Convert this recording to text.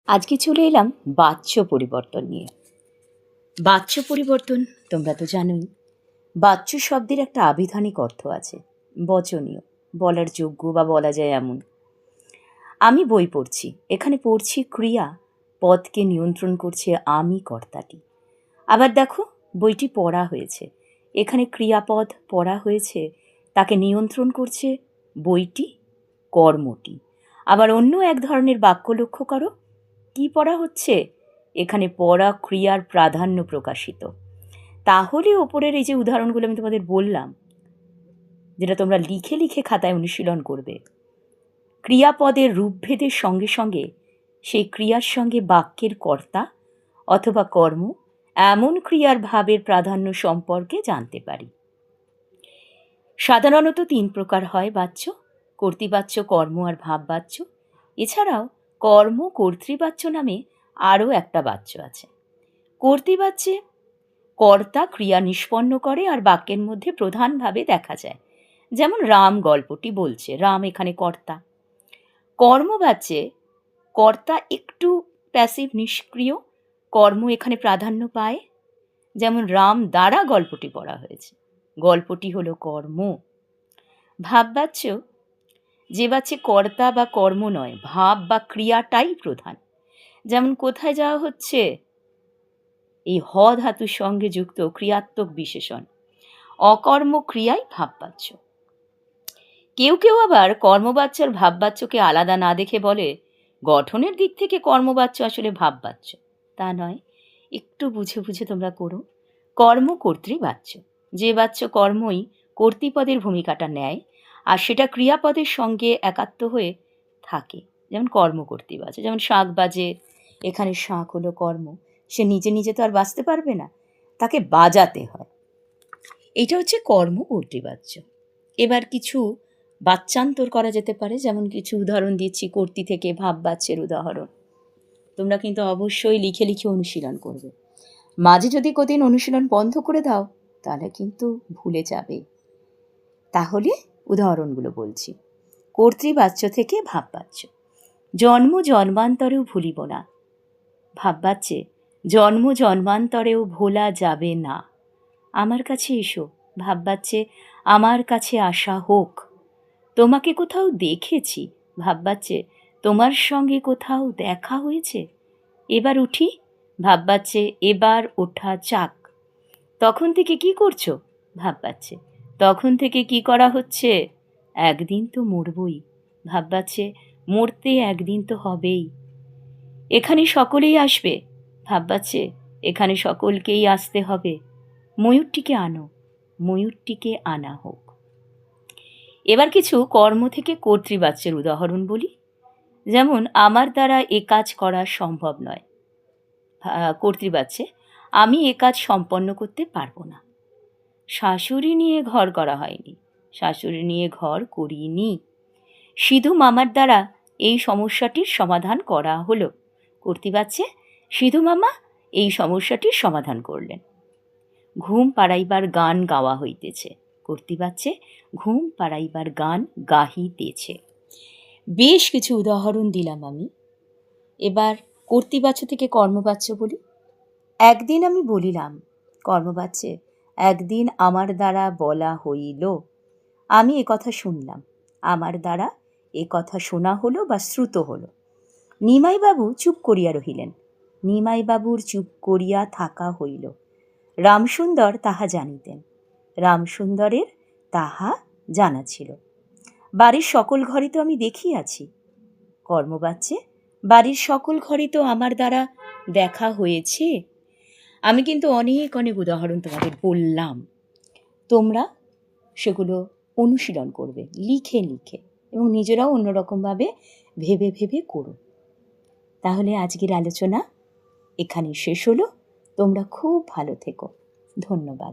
আজকে চলে এলাম বাচ্য পরিবর্তন নিয়ে। বাচ্য পরিবর্তন তোমরা তো জানোই। বাচ্য শব্দের একটা আবিধানিক অর্থ আছে, বচনীয়, বলার যোগ্য বা বলা যায় এমন। আমি বই পড়ছি, এখানে পড়ছি ক্রিয়া, পদকে নিয়ন্ত্রণ করছে আমি কর্তাটি। আবার দেখো, বইটি পড়া হয়েছে, এখানে ক্রিয়াপদ পড়া হয়েছে, তাকে নিয়ন্ত্রণ করছে বইটি, কর্মটি। আবার অন্য এক ধরনের বাক্য লক্ষ্য করো, কি পড়া হচ্ছে, এখানে পড়া ক্রিয়ার প্রাধান্য প্রকাশিত। তাহলে ওপরের এই যে উদাহরণগুলো আমি তোমাদের বললাম, যেটা তোমরা লিখে লিখে খাতায় অনুশীলন করবে, ক্রিয়াপদের রূপভেদের সঙ্গে সঙ্গে সেই ক্রিয়ার সঙ্গে বাক্যের কর্তা অথবা কর্ম এমন ক্রিয়ার ভাবের প্রাধান্য সম্পর্কে জানতে পারি। সাধারণত 3 প্রকার হয় বাচ্য: কর্তৃবাচ্য, কর্ম আর ভাববাচ্য। এছাড়াও কর্ম কর্তৃবাচ্য নামে আরও একটা বাচ্য আছে। কর্তৃবাচ্যে কর্তা ক্রিয়া নিষ্পন্ন করে আর বাক্যের মধ্যে প্রধানভাবে দেখা যায়, যেমন রাম গল্পটি বলছে, রাম এখানে কর্তা। কর্মবাচ্যে কর্তা একটু প্যাসিভ, নিষ্ক্রিয়, কর্ম এখানে প্রাধান্য পায়, যেমন রাম দ্বারা গল্পটি পড়া হয়েছে, গল্পটি হলো কর্ম। ভাববাচ্য যে বাচ্যে কর্তা বা কর্ম নয়, ভাব বা ক্রিয়াটাই প্রধান, যেমন কোথায় যাওয়া হচ্ছে, এই হ ধাতুর সঙ্গে যুক্ত ক্রিয়াত্মক বিশেষণ, অকর্ম ক্রিয়াই ভাববাচ্য। কেউ কেউ আবার কর্মবাচ্য আর ভাববাচ্যকে আলাদা না দেখে বলে গঠনের দিক থেকে কর্মবাচ্য আসলে ভাববাচ্য। তা নয়, একটু বুঝে বুঝে তোমরা করো। কর্ম কর্তৃবাচ্য, যে বাচ্য কর্মই কর্তৃপদের ভূমিকাটা নেয় আর সেটা ক্রিয়াপদের সঙ্গে একাত্ম হয়ে থাকে, যেমন কর্ম কর্তৃবাচ্য। যেমন শাঁখ বাজে, এখানে শাঁখ হলো কর্ম, সে নিজে নিজে তো আর বাজতে পারবে না, তাকে বাজাতে হয়। এটা হচ্ছে কর্ম কর্তৃবাচ্য। এবার কিছু বাচ্যান্তর করা যেতে পারে, যেমন কিছু উদাহরণ দিচ্ছি কর্তৃ থেকে ভাববাচ্যের উদাহরণ। তোমরা কিন্তু অবশ্যই লিখে লিখে অনুশীলন করবে। মাঝে যদি কদিন অনুশীলন বন্ধ করে দাও তাহলে কিন্তু ভুলে যাবে। তাহলে উদাহরণগুলো বলছি। কর্তৃবাচ্য থেকে ভাববাচ্য: জন্ম জন্মান্তরেও ভুলিব না। ভাববাচ্যে জন্ম জন্মান্তরেও ভোলা যাবে না। আমার কাছে এসো। ভাববাচ্যে আমার কাছে আসা হোক। তোমাকে কোথাও দেখেছি। ভাববাচ্যে তোমার সঙ্গে কোথাও দেখা হয়েছে। এবার উঠি। ভাববাচ্যে এবার ওঠা চাক। তখন থেকে কি করছো? ভাববাচ্যে তখন থেকে কি করা হচ্ছে? একদিন তো মরবই। ভাববাচ্যে মরতে একদিন তো হবেই। এখানে সকলেই আসবে। ভাববাচ্যে এখানে সকলকেই আসতে হবে। ময়ূরটিকে আনো। ময়ূরটিকে আনা হোক। এবার কিছু কর্ম থেকে কর্তৃবাচ্যের উদাহরণ বলি, যেমন আমার দ্বারা এ কাজ করা সম্ভব নয়। কর্তৃবাচ্যে আমি এ কাজ সম্পন্ন করতে পারবো না। শাশুড়ি নিয়ে ঘর করা হয়নি। শাশুড়ি নিয়ে ঘর করিনি। সিধু মামার দ্বারা এই সমস্যাটির সমাধান করা হলো। কর্তৃবাচ্যে সিধু মামা এই সমস্যাটির সমাধান করলেন। ঘুম পাড়াইবার গান গাওয়া হইতেছে। কর্তৃবাচ্যে ঘুম পাড়াইবার গান গাহিতেছে। বেশ কিছু উদাহরণ দিলাম আমি। এবার কর্তৃবাচ্য থেকে কর্মবাচ্য বলি। একদিন আমি বলিলাম। কর্মবাচ্যে একদিন আমার দ্বারা বলা হইল। আমি কথা শুনলাম। আমার দ্বারা কথা শোনা হলো বা শ্রুত হলো। নিমাইবাবু চুপ করিয়া রহিলেন। নিমাইবাবুর চুপ করিয়া থাকা হইল। রামসুন্দর তাহা জানিতেন। রামসুন্দরের তাহা জানা ছিল। বাড়ির সকল ঘরে তো আমি দেখিয়াছি। কর্মবাচ্যে বাড়ির সকল ঘরে তো আমার দ্বারা দেখা হয়েছে। আমি কিন্তু অনেক অনেক উদাহরণ তোমাদের বললাম, তোমরা সেগুলো অনুশীলন করবে লিখে লিখে, এবং নিজেরাও অন্যরকমভাবে ভেবে ভেবে করো। তাহলে আজকের আলোচনা এখানে শেষ হলো। তোমরা খুব ভালো থেকো। ধন্যবাদ।